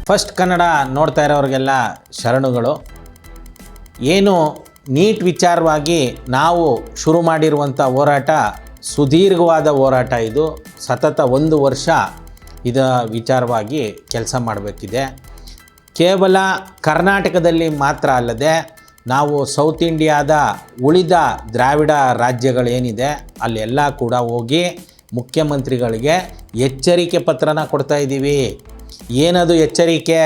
First Kannada ನೋಡ್ತಾ ಇರೋರಿಗೆಲ್ಲ ಶರಣುಗಳು. ಏನು neat ವಿಚಾರವಾಗಿ ನಾವು ಶುರು ಮಾಡಿರುವಂಥ ಹೋರಾಟ ಸುದೀರ್ಘವಾದ ಹೋರಾಟ. ಇದು ಸತತ 1 ವರ್ಷ ಇದರ ವಿಚಾರವಾಗಿ ಕೆಲಸ ಮಾಡಬೇಕಿದೆ. ಕೇವಲ ಕರ್ನಾಟಕದಲ್ಲಿ ಮಾತ್ರ ಅಲ್ಲದೆ ನಾವು ಸೌತ್ ಇಂಡಿಯಾದ ಉಳಿದ ದ್ರಾವಿಡ ರಾಜ್ಯಗಳೇನಿದೆ ಅಲ್ಲೆಲ್ಲ ಕೂಡ ಹೋಗಿ ಮುಖ್ಯಮಂತ್ರಿಗಳಿಗೆ ಎಚ್ಚರಿಕೆ ಪತ್ರನ ಕೊಡ್ತಾ ಇದ್ದೀವಿ. ಏನದು ಎಚ್ಚರಿಕೆ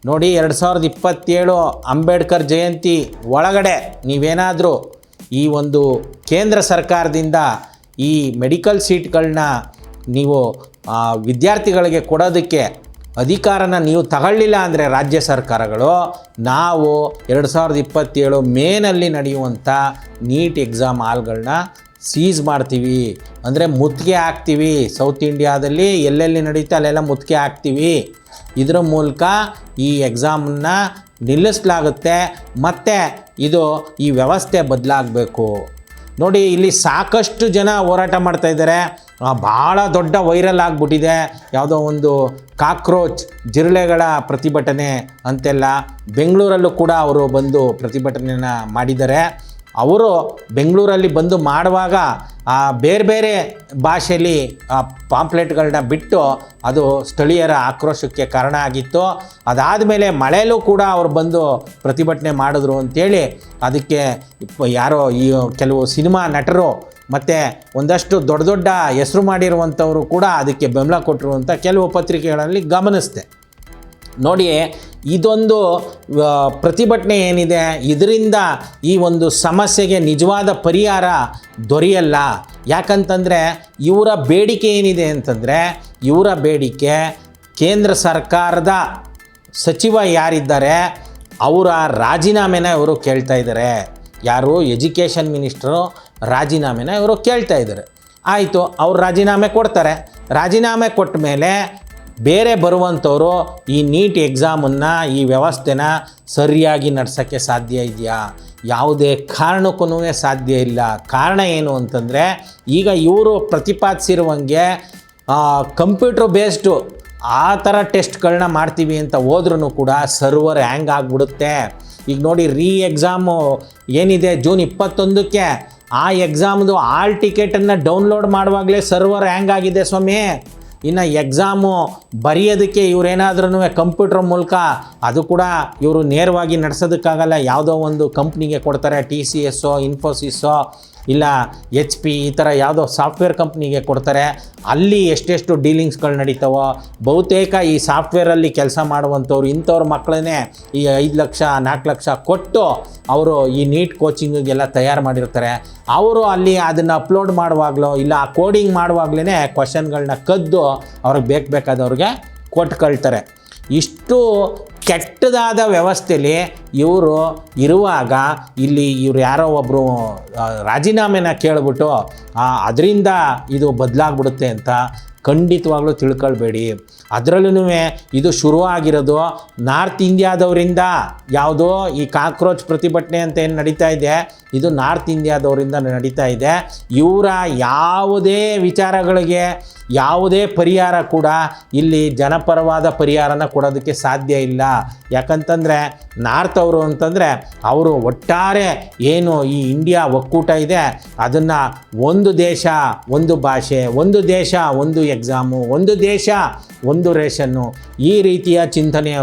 ನೋಡಿ, 2027 ಅಂಬೇಡ್ಕರ್ ಜಯಂತಿ ಒಳಗಡೆ ನೀವೇನಾದರೂ ಈ ಒಂದು ಕೇಂದ್ರ ಸರ್ಕಾರದಿಂದ ಈ ಮೆಡಿಕಲ್ ಸೀಟ್ಗಳನ್ನ ನೀವು ವಿದ್ಯಾರ್ಥಿಗಳಿಗೆ ಕೊಡೋದಕ್ಕೆ ಅಧಿಕಾರನ ನೀವು ತಗೊಳ್ಳಿಲ್ಲ ಅಂದರೆ ರಾಜ್ಯ ಸರ್ಕಾರಗಳು, ನಾವು 2027 ಮೇನಲ್ಲಿ ನಡೆಯುವಂಥ ನೀಟ್ ಎಕ್ಸಾಮ್ ಹಾಲ್ಗಳನ್ನ ಸೀಸ್ ಮಾಡ್ತೀವಿ, ಅಂದರೆ ಮುತ್ತಿಗೆ ಹಾಕ್ತೀವಿ. ಸೌತ್ ಇಂಡಿಯಾದಲ್ಲಿ ಎಲ್ಲೆಲ್ಲಿ ನಡೀತಾ ಅಲ್ಲೆಲ್ಲ ಮುತ್ತಿಗೆ ಹಾಕ್ತೀವಿ. ಇದರ ಮೂಲಕ ಈ ಎಕ್ಸಾಮನ್ನು ನಿಲ್ಲಿಸಲಾಗುತ್ತೆ ಮತ್ತು ಈ ವ್ಯವಸ್ಥೆ ಬದಲಾಗಬೇಕು. ನೋಡಿ, ಇಲ್ಲಿ ಸಾಕಷ್ಟು ಜನ ಹೋರಾಟ ಮಾಡ್ತಾಯಿದ್ದಾರೆ. ಭಾಳ ದೊಡ್ಡ ವೈರಲ್ ಆಗಿಬಿಟ್ಟಿದೆ. ಯಾವುದೋ ಒಂದು ಕಾಕ್ರೋಚ್ ಜಿರಳೆಗಳ ಪ್ರತಿಭಟನೆ ಅಂತೆಲ್ಲ ಬೆಂಗಳೂರಲ್ಲೂ ಕೂಡ ಅವರು ಬಂದು ಪ್ರತಿಭಟನೆಯನ್ನು ಮಾಡಿದ್ದಾರೆ. ಅವರು ಬೆಂಗಳೂರಲ್ಲಿ ಬಂದು ಮಾಡುವಾಗ ಬೇರೆ ಬೇರೆ ಭಾಷೆಯಲ್ಲಿ ಪಾಂಪ್ಲೆಟ್ಗಳನ್ನ ಬಿಟ್ಟು ಅದು ಸ್ಥಳೀಯರ ಆಕ್ರೋಶಕ್ಕೆ ಕಾರಣ ಆಗಿತ್ತು. ಅದಾದಮೇಲೆ ಮಳೆಯಲ್ಲೂ ಕೂಡ ಅವರು ಬಂದು ಪ್ರತಿಭಟನೆ ಮಾಡಿದ್ರು ಅಂಥೇಳಿ ಅದಕ್ಕೆ ಯಾರೋ ಈ ಕೆಲವು ಸಿನಿಮಾ ನಟರು ಮತ್ತು ಒಂದಷ್ಟು ದೊಡ್ಡ ದೊಡ್ಡ ಹೆಸರು ಮಾಡಿರುವಂಥವರು ಕೂಡ ಅದಕ್ಕೆ ಬೆಂಬಲ ಕೊಟ್ಟರು ಅಂತ ಕೆಲವು ಪತ್ರಿಕೆಗಳಲ್ಲಿ ಗಮನಿಸಿದೆ. ನೋಡಿ, ಇದೊಂದು ಪ್ರತಿಭಟನೆ ಏನಿದೆ, ಇದರಿಂದ ಈ ಒಂದು ಸಮಸ್ಯೆಗೆ ನಿಜವಾದ ಪರಿಹಾರ ದೊರೆಯಲ್ಲ. ಯಾಕಂತಂದರೆ ಇವರ ಬೇಡಿಕೆ ಏನಿದೆ ಅಂತಂದರೆ, ಇವರ ಬೇಡಿಕೆ ಕೇಂದ್ರ ಸರ್ಕಾರದ ಸಚಿವ ಯಾರಿದ್ದಾರೆ ಅವರ ರಾಜೀನಾಮೆನ ಇವರು ಕೇಳ್ತಾ ಇದ್ದಾರೆ. ಯಾರು ಎಜುಕೇಷನ್ ಮಿನಿಸ್ಟರು ರಾಜೀನಾಮೆನ ಇವರು ಕೇಳ್ತಾ ಇದ್ದಾರೆ. ಆಯಿತು, ಅವ್ರು ರಾಜೀನಾಮೆ ಕೊಡ್ತಾರೆ. ರಾಜೀನಾಮೆ ಕೊಟ್ಟ ಮೇಲೆ ಬೇರೆ ಬರುವಂಥವರು ಈ ನೀಟ್ ಎಕ್ಸಾಮನ್ನು, ಈ ವ್ಯವಸ್ಥೆನ ಸರಿಯಾಗಿ ನಡೆಸೋಕ್ಕೆ ಸಾಧ್ಯ ಇದೆಯಾ? ಯಾವುದೇ ಕಾರಣಕ್ಕೂ ಸಾಧ್ಯ ಇಲ್ಲ. ಕಾರಣ ಏನು ಅಂತಂದರೆ, ಈಗ ಇವರು ಪ್ರತಿಪಾದಿಸಿರುವಂಗೆ ಕಂಪ್ಯೂಟರ್ ಬೇಸ್ಡು ಆ ಥರ ಟೆಸ್ಟ್ಗಳನ್ನ ಮಾಡ್ತೀವಿ ಅಂತ ಹೋದ್ರೂ ಕೂಡ ಸರ್ವರ್ ಹ್ಯಾಂಗ್ ಆಗಿಬಿಡುತ್ತೆ. ಈಗ ನೋಡಿ, ಎಕ್ಸಾಮು ಏನಿದೆ ಜೂನ್ 21ಕ್ಕೆ, ಆ ಎಕ್ಸಾಮ್ದು ಆಲ್ ಟಿಕೆಟನ್ನು ಡೌನ್ಲೋಡ್ ಮಾಡುವಾಗಲೇ ಸರ್ವರ್ ಹ್ಯಾಂಗ್ ಆಗಿದೆ ಸ್ವಾಮಿ. ಇನ್ನು ಎಕ್ಸಾಮು ಬರೆಯೋದಕ್ಕೆ ಇವರೇನಾದ್ರೂ ಕಂಪ್ಯೂಟರ್ ಮೂಲಕ, ಅದು ಕೂಡ ಇವರು ನೇರವಾಗಿ ನಡೆಸೋದಕ್ಕಾಗಲ್ಲ. ಯಾವುದೋ ಒಂದು ಕಂಪ್ನಿಗೆ ಕೊಡ್ತಾರೆ, TCS, ಇನ್ಫೋಸಿಸೋ ಇಲ್ಲ HP ಈ ಥರ ಯಾವುದೋ ಸಾಫ್ಟ್ವೇರ್ ಕಂಪ್ನಿಗೆ ಕೊಡ್ತಾರೆ. ಅಲ್ಲಿ ಎಷ್ಟೆಷ್ಟು ಡೀಲಿಂಗ್ಸ್ಗಳು ನಡೀತಾವೋ. ಬಹುತೇಕ ಈ ಸಾಫ್ಟ್ವೇರಲ್ಲಿ ಕೆಲಸ ಮಾಡುವಂಥವ್ರು ಇಂಥವ್ರ ಮಕ್ಕಳನ್ನೇ ಈ 5 ಲಕ್ಷ 4 ಲಕ್ಷ ಕೊಟ್ಟು ಅವರು ಈ ನೀಟ್ ಕೋಚಿಂಗಿಗೆಲ್ಲ ತಯಾರು ಮಾಡಿರ್ತಾರೆ. ಅವರು ಅಲ್ಲಿ ಅದನ್ನು ಅಪ್ಲೋಡ್ ಮಾಡುವಾಗಲೋ ಇಲ್ಲ ಆ ಕೋಡಿಂಗ್ ಮಾಡುವಾಗಲೇ ಕ್ವಶನ್ಗಳನ್ನ ಕದ್ದು ಅವ್ರಿಗೆ ಬೇಕಾದವ್ರಿಗೆ ಕೊಟ್ಟು ಕಳ್ತಾರೆ. ಇಷ್ಟು ಕೆಟ್ಟದಾದ ವ್ಯವಸ್ಥೆಯಲ್ಲಿ ಇವರು ಇರುವಾಗ ಇಲ್ಲಿ ಇವರು ಯಾರೋ ಒಬ್ಬರು ರಾಜೀನಾಮೆನ ಕೇಳಿಬಿಟ್ಟು ಅದರಿಂದ ಇದು ಬದಲಾಗ್ಬಿಡುತ್ತೆ ಅಂತ ಖಂಡಿತವಾಗ್ಲೂ ತಿಳ್ಕೊಳ್ಬೇಡಿ. ಅದರಲ್ಲೂ ಇದು ಶುರುವಾಗಿರೋದು ನಾರ್ತ್ ಇಂಡಿಯಾದವರಿಂದ. ಯಾವುದೋ ಈ ಕಾಕ್ರೋಚ್ ಪ್ರತಿಭಟನೆ ಅಂತ ಏನು ನಡೀತಾ ಇದೆ, ಇದು ನಾರ್ತ್ ಇಂಡಿಯಾದವರಿಂದ ನಡೀತಾ ಇದೆ. ಇವರ ಯಾವುದೇ ವಿಚಾರಗಳಿಗೆ ಯಾವುದೇ ಪರಿಹಾರ ಕೂಡ ಇಲ್ಲಿ ಜನಪರವಾದ ಪರಿಹಾರನ ಕೊಡೋದಕ್ಕೆ ಸಾಧ್ಯ ಇಲ್ಲ. ಯಾಕಂತಂದರೆ ನಾರ್ತ್ ಅವರು ಅಂತಂದರೆ ಅವರು ಒಟ್ಟಾರೆ ಏನು ಈ ಇಂಡಿಯಾ ಒಕ್ಕೂಟ ಇದೆ ಅದನ್ನು ಒಂದು ದೇಶ ಒಂದು ಭಾಷೆ, ಒಂದು ದೇಶ ಒಂದು ಎಕ್ಸಾಮು, ಒಂದು ದೇಶ ಒಂದು ರೇಷನ್ನು, ಈ ರೀತಿಯ ಚಿಂತನೆ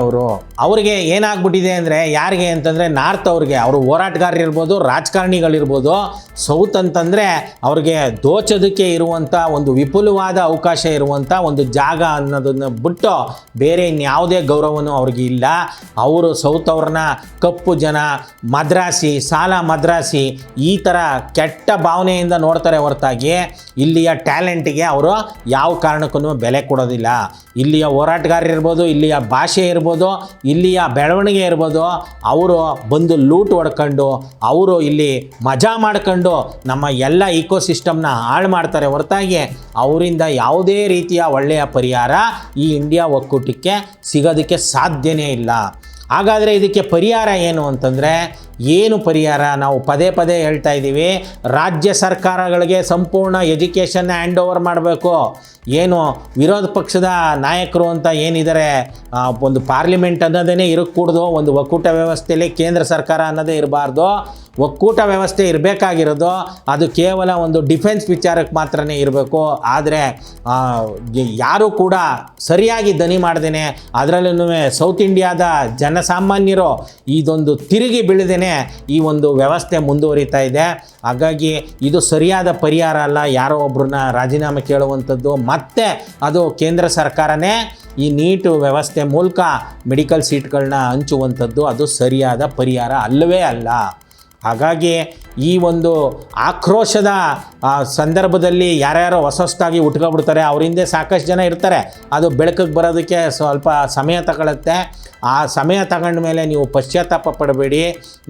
ಅವ್ರಿಗೆ ಏನಾಗ್ಬಿಟ್ಟಿದೆ ಅಂದರೆ, ಯಾರಿಗೆ ಅಂತಂದರೆ ನಾರ್ತ್ ಅವ್ರಿಗೆ, ಅವರು ಹೋರಾಟಗಾರರಿರ್ಬೋದು, ರಾಜಕಾರಣಿಗಳಿರ್ಬೋದು. ಸೌತ್ ಅಂತಂದರೆ ಅವ್ರಿಗೆ ದೋಚೋದಕ್ಕೆ ಇರುವಂಥ ಒಂದು ವಿಪುಲವಾದ ಅವಕಾಶ ಇರುವಂಥ ಒಂದು ಜಾಗ ಅನ್ನೋದನ್ನು ಬಿಟ್ಟು ಬೇರೆ ಇನ್ಯಾವುದೇ ಗೌರವನೂ ಅವ್ರಿಗೆ ಇಲ್ಲ. ಅವರು ಸೌತ್ ಅವ್ರನ್ನ ಕಪ್ಪು ಜನ, ಮದ್ರಾಸಿ, ಸಾಲ ಮದ್ರಾಸಿ ಈ ಥರ ಕೆಟ್ಟ ಭಾವನೆಯಿಂದ ನೋಡ್ತಾರೆ ಹೊರತಾಗಿ ಇಲ್ಲಿಯ ಟ್ಯಾಲೆಂಟಿಗೆ ಅವರು ಯಾವ ಕಾರಣಕ್ಕೂ ಬೆಲೆ ಕೊಡೋದಿಲ್ಲ. ಇಲ್ಲಿಯ ಹೋರಾಟಗಾರರಿರ್ಬೋದು, ಇಲ್ಲಿಯ ಭಾಷೆ ಇರ್ಬೋದು, ಇಲ್ಲಿಯ ಬೆಳವಣಿಗೆ ಇರ್ಬೋದು, ಅವರು ಬಂದು ಲೂಟ್ ಹೊಡ್ಕೊಂಡು ಅವರು ಇಲ್ಲಿ ಮಜಾ ಮಾಡ್ಕೊಂಡು ನಮ್ಮ ಎಲ್ಲ ಇಕೋಸಿಸ್ಟಮ್ನ ಹಾಳು ಮಾಡ್ತಾರೆ ಹೊರತಾಗಿ ಅವರಿಂದ ಯಾವುದೇ ರೀತಿಯ ಒಳ್ಳೆಯ ಪರಿಹಾರ ಈ ಇಂಡಿಯಾ ಒಕ್ಕೂಟಕ್ಕೆ ಸಿಗೋದಕ್ಕೆ ಸಾಧ್ಯನೇ ಇಲ್ಲ. ಹಾಗಾದರೆ ಇದಕ್ಕೆ ಪರಿಹಾರ ಏನು ಅಂತಂದರೆ, ಏನು ಪರಿಹಾರ? ನಾವು ಪದೇ ಪದೇ ಹೇಳ್ತಾ ಇದ್ದೀವಿ, ರಾಜ್ಯ ಸರ್ಕಾರಗಳಿಗೆ ಸಂಪೂರ್ಣ ಎಜುಕೇಷನ್ನ ಹ್ಯಾಂಡ್ ಓವರ್ ಮಾಡಬೇಕು. ಏನು ವಿರೋಧ ಪಕ್ಷದ ನಾಯಕರು ಅಂತ ಏನಿದ್ದಾರೆ, ಒಂದು ಪಾರ್ಲಿಮೆಂಟ್ ಅನ್ನೋದೇ ಇರக்கூಡ್ದು, ಒಂದು ಒಕ್ಕೂಟ ವ್ಯವಸ್ಥೆಯಲ್ಲಿ ಕೇಂದ್ರ ಸರ್ಕಾರ ಅನ್ನೋದೇ ಇರಬಾರ್ದು. ಒಕ್ಕೂಟ ವ್ಯವಸ್ಥೆ ಇರಬೇಕಾಗಿರೋದು ಅದು ಕೇವಲ ಒಂದು ಡಿಫೆನ್ಸ್ ವಿಚಾರಕ್ಕೆ ಮಾತ್ರನೇ ಇರಬೇಕು. ಆದರೆ ಯಾರೂ ಕೂಡ ಸರಿಯಾಗಿ ದನಿ ಮಾಡ್ದೇನೆ, ಅದರಲ್ಲೂ ಸೌತ್ ಇಂಡಿಯಾದ ಜನಸಾಮಾನ್ಯರು ಇದೊಂದು ತಿರುಗಿ ಬೀಳದೇನೆ ಈ ಒಂದು ವ್ಯವಸ್ಥೆ ಮುಂದುವರಿತಾ ಇದೆ. ಹಾಗಾಗಿ ಇದು ಸರಿಯಾದ ಪರಿಹಾರ ಅಲ್ಲ. ಯಾರೋ ಒಬ್ಬರನ್ನ ರಾಜೀನಾಮೆ ಕೇಳುವಂಥದ್ದು, ಮತ್ತೆ ಅದು ಕೇಂದ್ರ ಸರ್ಕಾರನೇ ಈ ನೀಟ್ ವ್ಯವಸ್ಥೆ ಮೂಲಕ ಮೆಡಿಕಲ್ ಸೀಟ್ಗಳನ್ನ ಹಂಚುವಂಥದ್ದು ಅದು ಸರಿಯಾದ ಪರಿಹಾರ ಅಲ್ಲವೇ ಅಲ್ಲ. ಹಾಗಾಗಿ ಈ ಒಂದು ಆಕ್ರೋಶದ ಸಂದರ್ಭದಲ್ಲಿ ಯಾರ್ಯಾರೋ ಹೊಸದಾಗಿ ಉಟ್ಕೊಬಿಡ್ತಾರೆ, ಅವರಿಂದ ಸಾಕಷ್ಟು ಜನ ಇರ್ತಾರೆ, ಅದು ಬೆಳಕಿಗೆ ಬರೋದಕ್ಕೆ ಸ್ವಲ್ಪ ಸಮಯ ತಗೊಳುತ್ತೆ. ಆ ಸಮಯ ತಗೊಂಡ ಮೇಲೆ ನೀವು ಪಶ್ಚಾತ್ತಾಪ ಪಡಬೇಡಿ.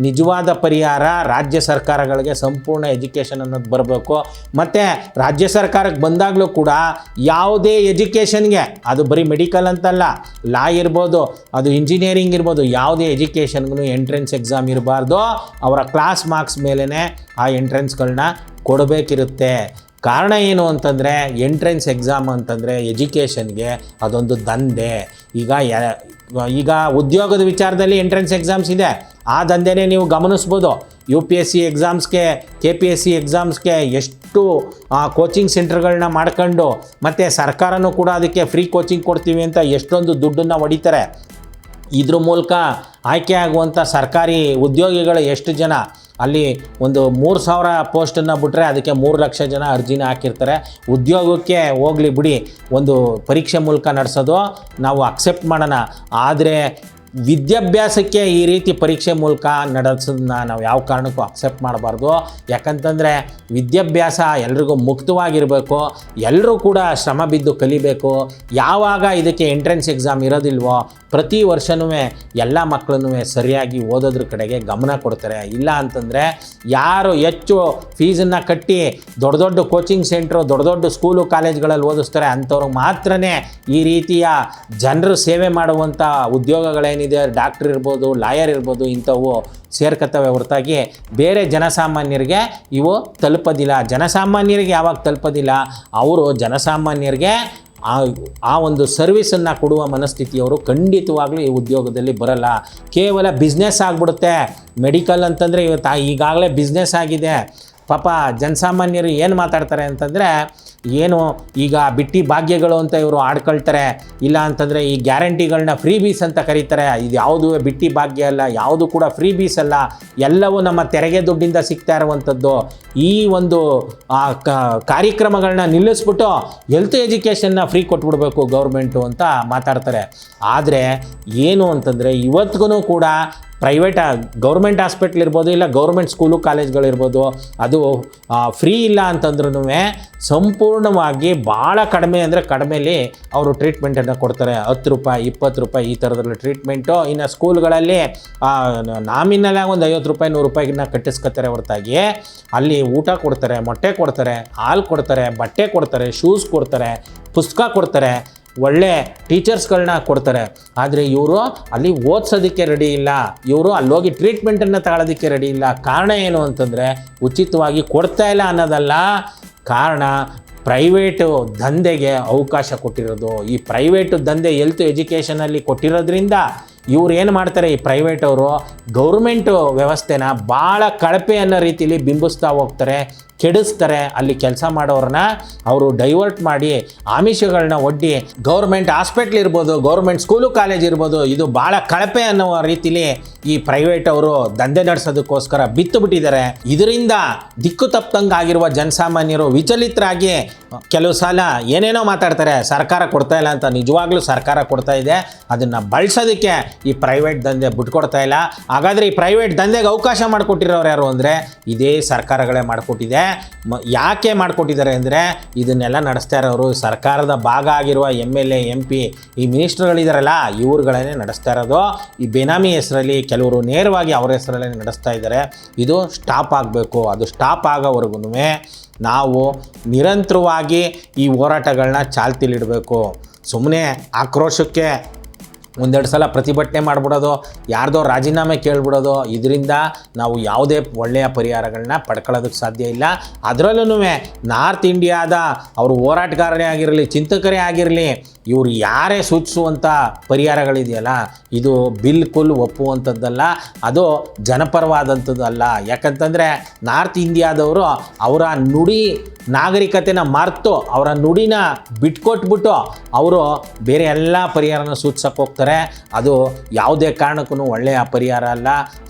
ನಿಜವಾದ ಪರಿಹಾರ ರಾಜ್ಯ ಸರ್ಕಾರಗಳಿಗೆ ಸಂಪೂರ್ಣ ಎಜುಕೇಷನ್ ಅನ್ನೋದು ಬರಬೇಕು. ಮತ್ತು ರಾಜ್ಯ ಸರ್ಕಾರಕ್ಕೆ ಬಂದಾಗಲೂ ಕೂಡ ಯಾವುದೇ ಎಜುಕೇಷನ್ಗೆ, ಅದು ಬರೀ ಮೆಡಿಕಲ್ ಅಂತಲ್ಲ, ಲಾ ಇರ್ಬೋದು, ಅದು ಇಂಜಿನಿಯರಿಂಗ್ ಇರ್ಬೋದು, ಯಾವುದೇ ಎಜುಕೇಷನ್ಗೂ ಎಂಟ್ರೆನ್ಸ್ ಎಕ್ಸಾಮ್ ಇರಬಾರ್ದು. ಅವರ ಕ್ಲಾಸ್ ಮಾರ್ಕ್ಸ್ ಮೇಲೇ ಆ ಎಂಟ್ರೆನ್ಸ್ಗಳನ್ನ ಕೊಡಬೇಕಿರುತ್ತೆ. ಕಾರಣ ಏನು ಅಂತಂದರೆ, ಎಂಟ್ರೆನ್ಸ್ ಎಕ್ಸಾಮ್ ಅಂತಂದರೆ ಎಜುಕೇಷನ್ಗೆ ಅದೊಂದು ದಂಧೆ. ಈಗ ಉದ್ಯೋಗದ ವಿಚಾರದಲ್ಲಿ ಎಂಟ್ರೆನ್ಸ್ ಎಕ್ಸಾಮ್ಸ್ ಇದೆ, ಆ ದಂಧೆನೇ ನೀವು ಗಮನಿಸ್ಬೋದು. UPSC ಎಕ್ಸಾಮ್ಸ್ಗೆ, KPSC ಎಕ್ಸಾಮ್ಸ್ಗೆ ಎಷ್ಟು ಕೋಚಿಂಗ್ ಸೆಂಟರ್ಗಳನ್ನ ಮಾಡ್ಕೊಂಡು, ಮತ್ತು ಸರ್ಕಾರನೂ ಕೂಡ ಅದಕ್ಕೆ ಫ್ರೀ ಕೋಚಿಂಗ್ ಕೊಡ್ತೀವಿ ಅಂತ ಎಷ್ಟೊಂದು ದುಡ್ಡನ್ನು ಹೊಡಿತಾರೆ. ಇದ್ರ ಮೂಲಕ ಆಯ್ಕೆ ಆಗುವಂಥ ಸರ್ಕಾರಿ ಉದ್ಯೋಗಿಗಳು ಎಷ್ಟು ಜನ, ಅಲ್ಲಿ ಒಂದು 3,000 ಪೋಸ್ಟನ್ನು ಬಿಟ್ಟರೆ ಅದಕ್ಕೆ 3 ಲಕ್ಷ ಜನ ಅರ್ಜಿನ ಹಾಕಿರ್ತಾರೆ. ಉದ್ಯೋಗಕ್ಕೆ ಹೋಗಲಿ ಬಿಡಿ, ಒಂದು ಪರೀಕ್ಷೆ ಮೂಲಕ ನಡೆಸೋದು ನಾವು ಅಕ್ಸೆಪ್ಟ್ ಮಾಡೋಣ. ಆದರೆ ವಿದ್ಯಾಭ್ಯಾಸಕ್ಕೆ ಈ ರೀತಿ ಪರೀಕ್ಷೆ ಮೂಲಕ ನಡೆಸೋದನ್ನ ನಾವು ಯಾವ ಕಾರಣಕ್ಕೂ ಅಕ್ಸೆಪ್ಟ್ ಮಾಡಬಾರ್ದು. ಯಾಕಂತಂದರೆ ವಿದ್ಯಾಭ್ಯಾಸ ಎಲ್ರಿಗೂ ಮುಕ್ತವಾಗಿರಬೇಕು, ಎಲ್ಲರೂ ಕೂಡ ಶ್ರಮ ಬಿದ್ದು ಕಲಿಬೇಕು. ಯಾವಾಗ ಇದಕ್ಕೆ ಎಂಟ್ರೆನ್ಸ್ ಎಕ್ಸಾಮ್ ಇರೋದಿಲ್ವೋ, ಪ್ರತಿ ವರ್ಷವೂ ಎಲ್ಲ ಮಕ್ಕಳನ್ನೂ ಸರಿಯಾಗಿ ಓದೋದ್ರ ಕಡೆಗೆ ಗಮನ ಕೊಡ್ತಾರೆ. ಇಲ್ಲ ಅಂತಂದರೆ ಯಾರು ಹೆಚ್ಚು ಫೀಸನ್ನು ಕಟ್ಟಿ ದೊಡ್ಡ ದೊಡ್ಡ ಕೋಚಿಂಗ್ ಸೆಂಟ್ರು, ದೊಡ್ಡ ದೊಡ್ಡ ಸ್ಕೂಲು ಕಾಲೇಜ್ಗಳಲ್ಲಿ ಓದಿಸ್ತಾರೆ, ಅಂಥವ್ರಿಗೆ ಮಾತ್ರನೇ ಈ ರೀತಿಯ ಜನರು ಸೇವೆ ಮಾಡುವಂಥ ಉದ್ಯೋಗಗಳೇನಿದೆ, ಡಾಕ್ಟರ್ ಇರ್ಬೋದು, ಲಾಯರ್ ಇರ್ಬೋದು, ಇಂಥವು ಸೇರ್ಕತ್ತವೆ ಹೊರತಾಗಿ ಬೇರೆ ಜನಸಾಮಾನ್ಯರಿಗೆ ಇವು ತಲುಪೋದಿಲ್ಲ. ಜನಸಾಮಾನ್ಯರಿಗೆ ಯಾವಾಗ ತಲುಪೋದಿಲ್ಲ, ಅವರು ಜನಸಾಮಾನ್ಯರಿಗೆ ಆ ಒಂದು ಸರ್ವಿಸನ್ನು ಕೊಡುವ ಮನಸ್ಥಿತಿಯವರು ಖಂಡಿತವಾಗ್ಲೂ ಈ ಉದ್ಯೋಗದಲ್ಲಿ ಬರಲ್ಲ. ಕೇವಲ ಬಿಸ್ನೆಸ್ ಆಗಿಬಿಡುತ್ತೆ. ಮೆಡಿಕಲ್ ಅಂತಂದರೆ ಇವತ್ತು ಈಗಾಗಲೇ ಬಿಸ್ನೆಸ್ ಆಗಿದೆ. ಪಾಪ ಜನಸಾಮಾನ್ಯರು ಏನು ಮಾತಾಡ್ತಾರೆ ಅಂತಂದರೆ, ಏನು ಈಗ ಬಿಟ್ಟಿ ಭಾಗ್ಯಗಳು ಅಂತ ಇವರು ಆಡ್ಕೊಳ್ತಾರೆ, ಇಲ್ಲ ಅಂತಂದರೆ ಈ ಗ್ಯಾರಂಟಿಗಳನ್ನ ಫ್ರೀ ಬೀಸ್ ಅಂತ ಕರೀತಾರೆ. ಇದು ಯಾವುದೂ ಬಿಟ್ಟಿ ಭಾಗ್ಯ ಅಲ್ಲ, ಯಾವುದು ಕೂಡ ಫ್ರೀ ಬೀಸ್ ಅಲ್ಲ, ಎಲ್ಲವೂ ನಮ್ಮ ತೆರಿಗೆ ದುಡ್ಡಿಂದ ಸಿಗ್ತಾ ಇರುವಂಥದ್ದು. ಈ ಒಂದು ಕಾರ್ಯಕ್ರಮಗಳನ್ನ ನಿಲ್ಲಿಸ್ಬಿಟ್ಟು ಹೆಲ್ತ್ ಎಜುಕೇಷನ್ನ ಫ್ರೀ ಕೊಟ್ಬಿಡ್ಬೇಕು ಗೌರ್ಮೆಂಟು ಅಂತ ಮಾತಾಡ್ತಾರೆ. ಆದರೆ ಏನು ಅಂತಂದರೆ ಇವತ್ತಿಗೂ ಕೂಡ ಗೌರ್ಮೆಂಟ್ ಹಾಸ್ಪಿಟ್ಲ್ ಇರ್ಬೋದು, ಇಲ್ಲ ಗೌರ್ಮೆಂಟ್ ಸ್ಕೂಲು ಕಾಲೇಜ್ಗಳಿರ್ಬೋದು, ಅದು ಫ್ರೀ ಇಲ್ಲ ಅಂತಂದ್ರೂ ಸಂಪೂರ್ಣವಾಗಿ ಭಾಳ ಕಡಿಮೆ ಅಂದರೆ ಕಡಿಮೆಲಿ ಅವರು ಟ್ರೀಟ್ಮೆಂಟನ್ನು ಕೊಡ್ತಾರೆ. 10 ರೂಪಾಯಿ 20 ರೂಪಾಯಿ ಈ ಥರದ್ರಲ್ಲಿ ಟ್ರೀಟ್ಮೆಂಟು. ಇನ್ನು ಸ್ಕೂಲ್ಗಳಲ್ಲಿ ನಾಮಿನಲ್ಲಾಗಿ ಒಂದು 50 ರೂಪಾಯಿ 100 ರೂಪಾಯಿನ ಕಟ್ಟಿಸ್ಕೊತಾರೆ ಹೊರತಾಗಿ ಅಲ್ಲಿ ಊಟ ಕೊಡ್ತಾರೆ, ಮೊಟ್ಟೆ ಕೊಡ್ತಾರೆ, ಹಾಲು ಕೊಡ್ತಾರೆ, ಬಟ್ಟೆ ಕೊಡ್ತಾರೆ, ಶೂಸ್ ಕೊಡ್ತಾರೆ, ಪುಸ್ತಕ ಕೊಡ್ತಾರೆ, ಒಳ್ಳೆ ಟೀಚರ್ಸ್ಗಳನ್ನ ಕೊಡ್ತಾರೆ. ಆದರೆ ಇವರು ಅಲ್ಲಿ ಓದಿಸೋದಕ್ಕೆ ರೆಡಿ ಇಲ್ಲ, ಇವರು ಅಲ್ಲೋಗಿ ಟ್ರೀಟ್ಮೆಂಟನ್ನು ತಗೊಳ್ಳೋದಕ್ಕೆ ರೆಡಿ ಇಲ್ಲ. ಕಾರಣ ಏನು ಅಂತಂದರೆ ಉಚಿತವಾಗಿ ಕೊಡ್ತಾ ಇಲ್ಲ ಅನ್ನೋದಲ್ಲ, ಕಾರಣ ಪ್ರೈವೇಟು ದಂಧೆಗೆ ಅವಕಾಶ ಕೊಟ್ಟಿರೋದು. ಈ ಪ್ರೈವೇಟು ದಂಧೆ ಹೆಲ್ತ್ ಎಜುಕೇಷನಲ್ಲಿ ಕೊಟ್ಟಿರೋದ್ರಿಂದ ಇವ್ರು ಏನು ಮಾಡ್ತಾರೆ, ಈ ಪ್ರೈವೇಟವರು ಗೌರ್ಮೆಂಟು ವ್ಯವಸ್ಥೆನ ಭಾಳ ಕಳಪೆ ಅನ್ನೋ ರೀತಿಯಲ್ಲಿ ಬಿಂಬಿಸ್ತಾ ಹೋಗ್ತಾರೆ, ಕೆಡಿಸ್ತಾರೆ. ಅಲ್ಲಿ ಕೆಲಸ ಮಾಡೋರನ್ನ ಅವರು ಡೈವರ್ಟ್ ಮಾಡಿ ಆಮಿಷಗಳನ್ನ ಒಡ್ಡಿ ಗೌರ್ಮೆಂಟ್ ಹಾಸ್ಪಿಟ್ಲ್ ಇರ್ಬೋದು, ಗೌರ್ಮೆಂಟ್ ಸ್ಕೂಲು ಕಾಲೇಜ್ ಇರ್ಬೋದು, ಇದು ಭಾಳ ಕಳಪೆ ಅನ್ನೋ ರೀತಿಲಿ ಈ ಪ್ರೈವೇಟ್ ಅವರು ದಂಧೆ ನಡೆಸೋದಕ್ಕೋಸ್ಕರ ಬಿತ್ತು ಬಿಟ್ಟಿದ್ದಾರೆ. ಇದರಿಂದ ದಿಕ್ಕು ತಪ್ಪದಂಗೆ ಆಗಿರುವ ಜನಸಾಮಾನ್ಯರು ವಿಚಲಿತರಾಗಿ ಕೆಲವು ಸಲ ಏನೇನೋ ಮಾತಾಡ್ತಾರೆ, ಸರ್ಕಾರ ಕೊಡ್ತಾ ಇಲ್ಲ ಅಂತ. ನಿಜವಾಗ್ಲೂ ಸರ್ಕಾರ ಕೊಡ್ತಾ ಇದೆ, ಅದನ್ನು ಬಳಸೋದಕ್ಕೆ ಈ ಪ್ರೈವೇಟ್ ದಂಧೆ ಬಿಟ್ಕೊಡ್ತಾ ಇಲ್ಲ. ಹಾಗಾದರೆ ಈ ಪ್ರೈವೇಟ್ ದಂಧೆಗೆ ಅವಕಾಶ ಮಾಡಿಕೊಟ್ಟಿರೋರು ಯಾರು ಅಂದರೆ ಇದೇ ಸರ್ಕಾರಗಳೇ ಮಾಡಿಕೊಟ್ಟಿದೆ. ಯಾಕೆ ಮಾಡಿಕೊಟ್ಟಿದ್ದಾರೆ ಅಂದರೆ ಇದನ್ನೆಲ್ಲ ನಡೆಸ್ತಾ ಇರೋರು ಸರ್ಕಾರದ ಭಾಗ ಆಗಿರುವ MLA MP ಈ ಮಿನಿಸ್ಟರ್ಗಳಿದಾರಲ್ಲ ಇವ್ರುಗಳನ್ನೇ ನಡೆಸ್ತಾ ಇರೋದು. ಈ ಬೇನಾಮಿ ಹೆಸರಲ್ಲಿ ಕೆಲವರು ನೇರವಾಗಿ ಅವರ ಹೆಸರಲ್ಲೇ ನಡೆಸ್ತಾ ಇದ್ದಾರೆ. ಇದು ಸ್ಟಾಪ್ ಆಗಬೇಕು. ಅದು ಸ್ಟಾಪ್ ಆಗೋವರೆಗೂ ನಾವು ನಿರಂತರವಾಗಿ ಈ ಹೋರಾಟಗಳನ್ನ ಚಾಲ್ತಿಲಿಡಬೇಕು. ಸುಮ್ಮನೆ ಆಕ್ರೋಶಕ್ಕೆ ಒಂದೆರಡು ಸಲ ಪ್ರತಿಭಟನೆ ಮಾಡಿಬಿಡೋದು, ಯಾರ್ದೋ ರಾಜೀನಾಮೆ ಕೇಳಿಬಿಡೋದು, ಇದರಿಂದ ನಾವು ಯಾವುದೇ ಒಳ್ಳೆಯ ಪರಿಹಾರಗಳನ್ನ ಪಡ್ಕೊಳ್ಳೋದಕ್ಕೆ ಸಾಧ್ಯ ಇಲ್ಲ. ಅದರಲ್ಲೂ ನಾರ್ತ್ ಇಂಡಿಯಾದ ಅವರು ಹೋರಾಟಗಾರರೇ ಆಗಿರಲಿ, ಚಿಂತಕರೇ ಆಗಿರಲಿ, ಇವರು ಯಾರೇ ಸೂಚಿಸುವಂಥ ಪರಿಹಾರಗಳಿದೆಯಲ್ಲ, ಇದು ಬಿಲ್ಕುಲ್ ಒಪ್ಪುವಂಥದ್ದಲ್ಲ, ಅದು ಜನಪರವಾದಂಥದ್ದು ಅಲ್ಲ. ಯಾಕಂತಂದರೆ ನಾರ್ತ್ ಇಂಡಿಯಾದವರು ಅವರ ನುಡಿ ನಾಗರಿಕತೆನ ಮರೆತು ಅವರ ನುಡಿನ ಬಿಟ್ಕೊಟ್ಬಿಟ್ಟು ಅವರು ಬೇರೆ ಎಲ್ಲ ಪರಿಹಾರನ ಸೂಚಿಸಕ್ಕೆ ಹೋಗ್ತಾರೆ. ಅದು ಯಾವುದೇ ಕಾರಣಕ್ಕೂ ಒಳ್ಳೆಯ ಪರಿಹಾರ ಅಲ್ಲ.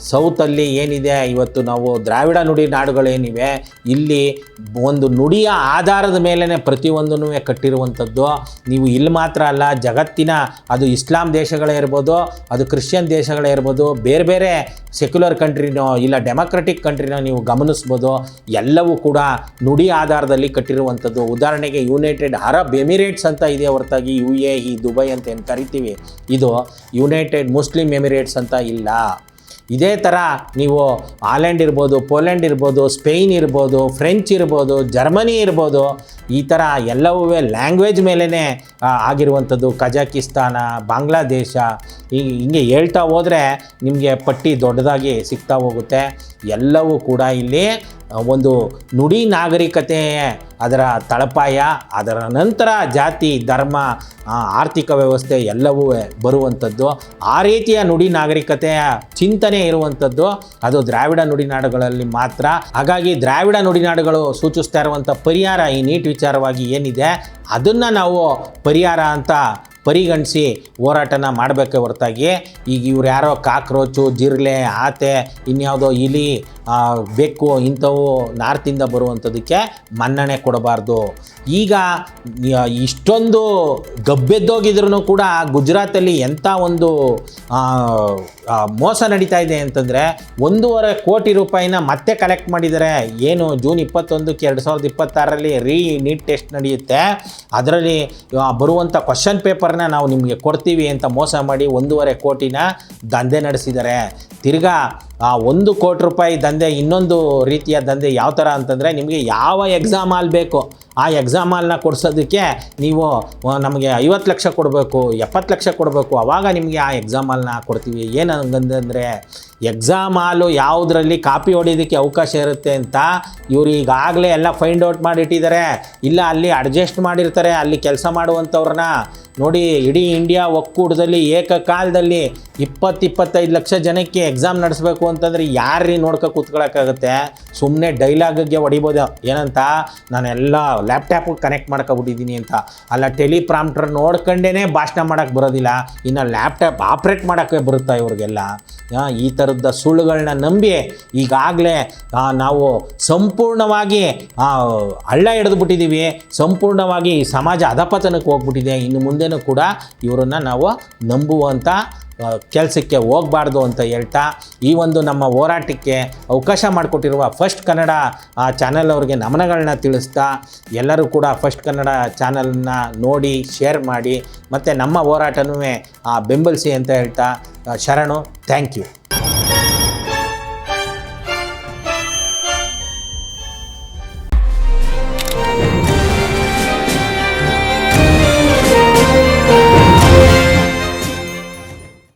ಸೌತಲ್ಲಿ ಏನಿದೆ, ಇವತ್ತು ನಾವು ದ್ರಾವಿಡ ನುಡಿ ನಾಡುಗಳೇನಿವೆ, ಇಲ್ಲಿ ಒಂದು ನುಡಿಯ ಆಧಾರದ ಮೇಲೇ ಪ್ರತಿಯೊಂದೂ ಕಟ್ಟಿರುವಂಥದ್ದು. ನೀವು ಇಲ್ಲಿ ಮಾತ್ರ ಅಲ್ಲ, ಜಗತ್ತಿನ ಅದು ಇಸ್ಲಾಂ ದೇಶಗಳೇ ಇರ್ಬೋದು, ಅದು ಕ್ರಿಶ್ಚಿಯನ್ ದೇಶಗಳೇ ಇರ್ಬೋದು, ಬೇರೆ ಬೇರೆ ಸೆಕ್ಯುಲರ್ ಕಂಟ್ರಿನೋ ಇಲ್ಲ ಡೆಮೊಕ್ರೆಟಿಕ್ ಕಂಟ್ರಿನೋ ನೀವು ಗಮನಿಸ್ಬೋದು, ಎಲ್ಲವೂ ಕೂಡ ನುಡಿ ಆಧಾರದಲ್ಲಿ ಕಟ್ಟಿರುವಂಥದ್ದು. ಉದಾಹರಣೆಗೆ ಯುನೈಟೆಡ್ ಅರಬ್ ಎಮಿರೇಟ್ಸ್ ಅಂತ ಇದೆ ಹೊರತಾಗಿ UAE ದುಬೈ ಅಂತ ಏನು ಕರಿತೀವಿ, ಇದು ಯುನೈಟೆಡ್ ಮುಸ್ಲಿಂ ಎಮಿರೇಟ್ಸ್ ಅಂತ ಇಲ್ಲ. ಇದೇ ಥರ ನೀವು ಹಾಲೆಂಡ್ ಇರ್ಬೋದು, ಪೋಲೆಂಡ್ ಇರ್ಬೋದು, ಸ್ಪೇನ್ ಇರ್ಬೋದು, ಫ್ರೆಂಚ್ ಇರ್ಬೋದು, ಜರ್ಮನಿ ಇರ್ಬೋದು, ಈ ಥರ ಎಲ್ಲವೂ ಲ್ಯಾಂಗ್ವೇಜ್ ಮೇಲೇ ಆಗಿರುವಂಥದ್ದು. ಕಜಕಿಸ್ತಾನ, ಬಾಂಗ್ಲಾದೇಶ, ಹಿಂಗೆ ಹೇಳ್ತಾ ಹೋದರೆ ನಿಮಗೆ ಪಟ್ಟಿ ದೊಡ್ಡದಾಗಿ ಸಿಗ್ತಾ ಹೋಗುತ್ತೆ. ಎಲ್ಲವೂ ಕೂಡ ಇಲ್ಲಿ ಒಂದು ನುಡಿ ನಾಗರಿಕತೆ ಅದರ ತಳಪಾಯ, ಅದರ ನಂತರ ಜಾತಿ, ಧರ್ಮ, ಆರ್ಥಿಕ ವ್ಯವಸ್ಥೆ ಎಲ್ಲವೂ ಬರುವಂಥದ್ದು. ಆ ರೀತಿಯ ನುಡಿ ನಾಗರಿಕತೆಯ ಚಿಂತನೆ ಇರುವಂಥದ್ದು ಅದು ದ್ರಾವಿಡ ನುಡಿನಾಡುಗಳಲ್ಲಿ ಮಾತ್ರ. ಹಾಗಾಗಿ ದ್ರಾವಿಡ ನುಡಿನಾಡುಗಳು ಸೂಚಿಸ್ತಾ ಇರುವಂಥ ಪರಿಹಾರ ಈ ನೀಟ್ ವಿಚಾರವಾಗಿ ಏನಿದೆ, ಅದನ್ನು ನಾವು ಪರಿಹಾರ ಅಂತ ಪರಿಗಣಿಸಿ ಹೋರಾಟನ ಮಾಡಬೇಕೆ ಹೊರತಾಗಿ ಈಗ ಇವ್ರು ಯಾರೋ ಕಾಕ್ರೋಚು, ಜಿರ್ಲೆ, ಆತೆ, ಇನ್ಯಾವುದೋ ಇಲಿ, ಬೆಕ್ಕು ಇಂಥವು ನಾರ್ತಿಂದ ಬರುವಂಥದ್ದಕ್ಕೆ ಮನ್ನಣೆ ಕೊಡಬಾರ್ದು. ಈಗ ಇಷ್ಟೊಂದು ಗಬ್ಬೆದ್ದೋಗಿದ್ರೂ ಕೂಡ ಗುಜರಾತಲ್ಲಿ ಎಂಥ ಒಂದು ಮೋಸ ನಡೀತಾ ಇದೆ ಅಂತಂದರೆ, 1.5 ಕೋಟಿ ರೂಪಾಯಿನ ಮತ್ತೆ ಕಲೆಕ್ಟ್ ಮಾಡಿದ್ದಾರೆ. ಏನು ಜೂನ್ 21ಕ್ಕೆ 2026ರಲ್ಲಿ ನೀಟ್ ಟೆಸ್ಟ್ ನಡೆಯುತ್ತೆ, ಅದರಲ್ಲಿ ಬರುವಂಥ ಕ್ವಶನ್ ಪೇಪರ್ನ ನಾವು ನಿಮಗೆ ಕೊಡ್ತೀವಿ ಅಂತ ಮೋಸ ಮಾಡಿ 1.5 ಕೋಟಿನ ದಂಧೆ ನಡೆಸಿದ್ದಾರೆ. ತಿರ್ಗಾ 1 ಕೋಟಿ ರೂಪಾಯಿ ದಂಧೆ, ಇನ್ನೊಂದು ರೀತಿಯ ದಂಧೆ ಯಾವ ಥರ ಅಂತಂದರೆ, ನಿಮಗೆ ಯಾವ ಎಕ್ಸಾಮ್ ಹಾಲ್ ಬೇಕು ಆ ಎಕ್ಸಾಮ್ ಹಾಲ್ನ ಕೊಡಿಸೋದಕ್ಕೆ ನೀವು ನಮಗೆ 50 ಲಕ್ಷ ಕೊಡಬೇಕು, 70 ಲಕ್ಷ ಕೊಡಬೇಕು, ಆವಾಗ ನಿಮಗೆ ಆ ಎಕ್ಸಾಮ್ ಹಾಲ್ನ ಕೊಡ್ತೀವಿ. ಏನು ಹಂಗಂದರೆ, ಎಕ್ಸಾಮ್ ಹಾಲು ಯಾವುದರಲ್ಲಿ ಕಾಪಿ ಹೊಡೆಯೋದಕ್ಕೆ ಅವಕಾಶ ಇರುತ್ತೆ ಅಂತ ಇವರು ಈಗಾಗಲೇ ಎಲ್ಲ ಫೈಂಡ್ ಔಟ್ ಮಾಡಿಟ್ಟಿದ್ದಾರೆ. ಇಲ್ಲ ಅಲ್ಲಿ ಅಡ್ಜಸ್ಟ್ ಮಾಡಿರ್ತಾರೆ ಅಲ್ಲಿ ಕೆಲಸ ಮಾಡುವಂಥವ್ರನ್ನ. ನೋಡಿ, ಇಡೀ ಇಂಡಿಯಾ ಒಕ್ಕೂಟದಲ್ಲಿ ಏಕಕಾಲದಲ್ಲಿ 20-25 ಲಕ್ಷ ಜನಕ್ಕೆ ಎಕ್ಸಾಮ್ ನಡೆಸಬೇಕು ಅಂತಂದರೆ ಯಾರ್ರೀ ನೋಡ್ಕೊ ಕೂತ್ಕೊಳ್ಳೋಕ್ಕಾಗುತ್ತೆ? ಸುಮ್ಮನೆ ಡೈಲಾಗ್ಗೆ ಹೊಡಿಬೋದು ಏನಂತ, ನಾನೆಲ್ಲ ಲ್ಯಾಪ್ಟಾಪಿಗೆ ಕನೆಕ್ಟ್ ಮಾಡ್ಕೊಬಿಟ್ಟಿದ್ದೀನಿ ಅಂತ. ಅಲ್ಲ, ಟೆಲಿಪ್ರಾಂಪ್ಟರ್ ನೋಡ್ಕೊಂಡೇ ಭಾಷಣ ಮಾಡೋಕ್ಕೆ ಬರೋದಿಲ್ಲ, ಇನ್ನು ಲ್ಯಾಪ್ಟಾಪ್ ಆಪ್ರೇಟ್ ಮಾಡೋಕ್ಕೆ ಬರುತ್ತಾ ಇವ್ರಿಗೆಲ್ಲ? ಈ ಥರದ ಸುಳ್ಳುಗಳನ್ನ ನಂಬಿ ಈಗಾಗಲೇ ನಾವು ಸಂಪೂರ್ಣವಾಗಿ ಹಳ್ಳ ಹಿಡಿದ್ಬಿಟ್ಟಿದ್ದೀವಿ. ಸಂಪೂರ್ಣವಾಗಿ ಈ ಸಮಾಜ ಅಧಪತನಕ್ಕೆ ಹೋಗ್ಬಿಟ್ಟಿದೆ. ಇನ್ನು ಮುಂದೆನೂ ಕೂಡ ಇವರನ್ನು ನಾವು ನಂಬುವಂಥ ಕೆಲಸಕ್ಕೆ ಹೋಗಬಾರ್ದು ಅಂತ ಹೇಳ್ತಾ, ಈ ಒಂದು ನಮ್ಮ ಹೋರಾಟಕ್ಕೆ ಅವಕಾಶ ಮಾಡಿಕೊಟ್ಟಿರುವ ಫಸ್ಟ್ ಕನ್ನಡ ಚಾನಲ್ ಅವ್ರಿಗೆ ನಮನಗಳನ್ನ ತಿಳಿಸ್ತಾ, ಎಲ್ಲರೂ ಕೂಡ ಫಸ್ಟ್ ಕನ್ನಡ ಚಾನಲ್ನ ನೋಡಿ ಶೇರ್ ಮಾಡಿ ಮತ್ತು ನಮ್ಮ ಹೋರಾಟನೂ ಬೆಂಬಲಿಸಿ ಅಂತ ಹೇಳ್ತಾ ಶರಣು. Thank you.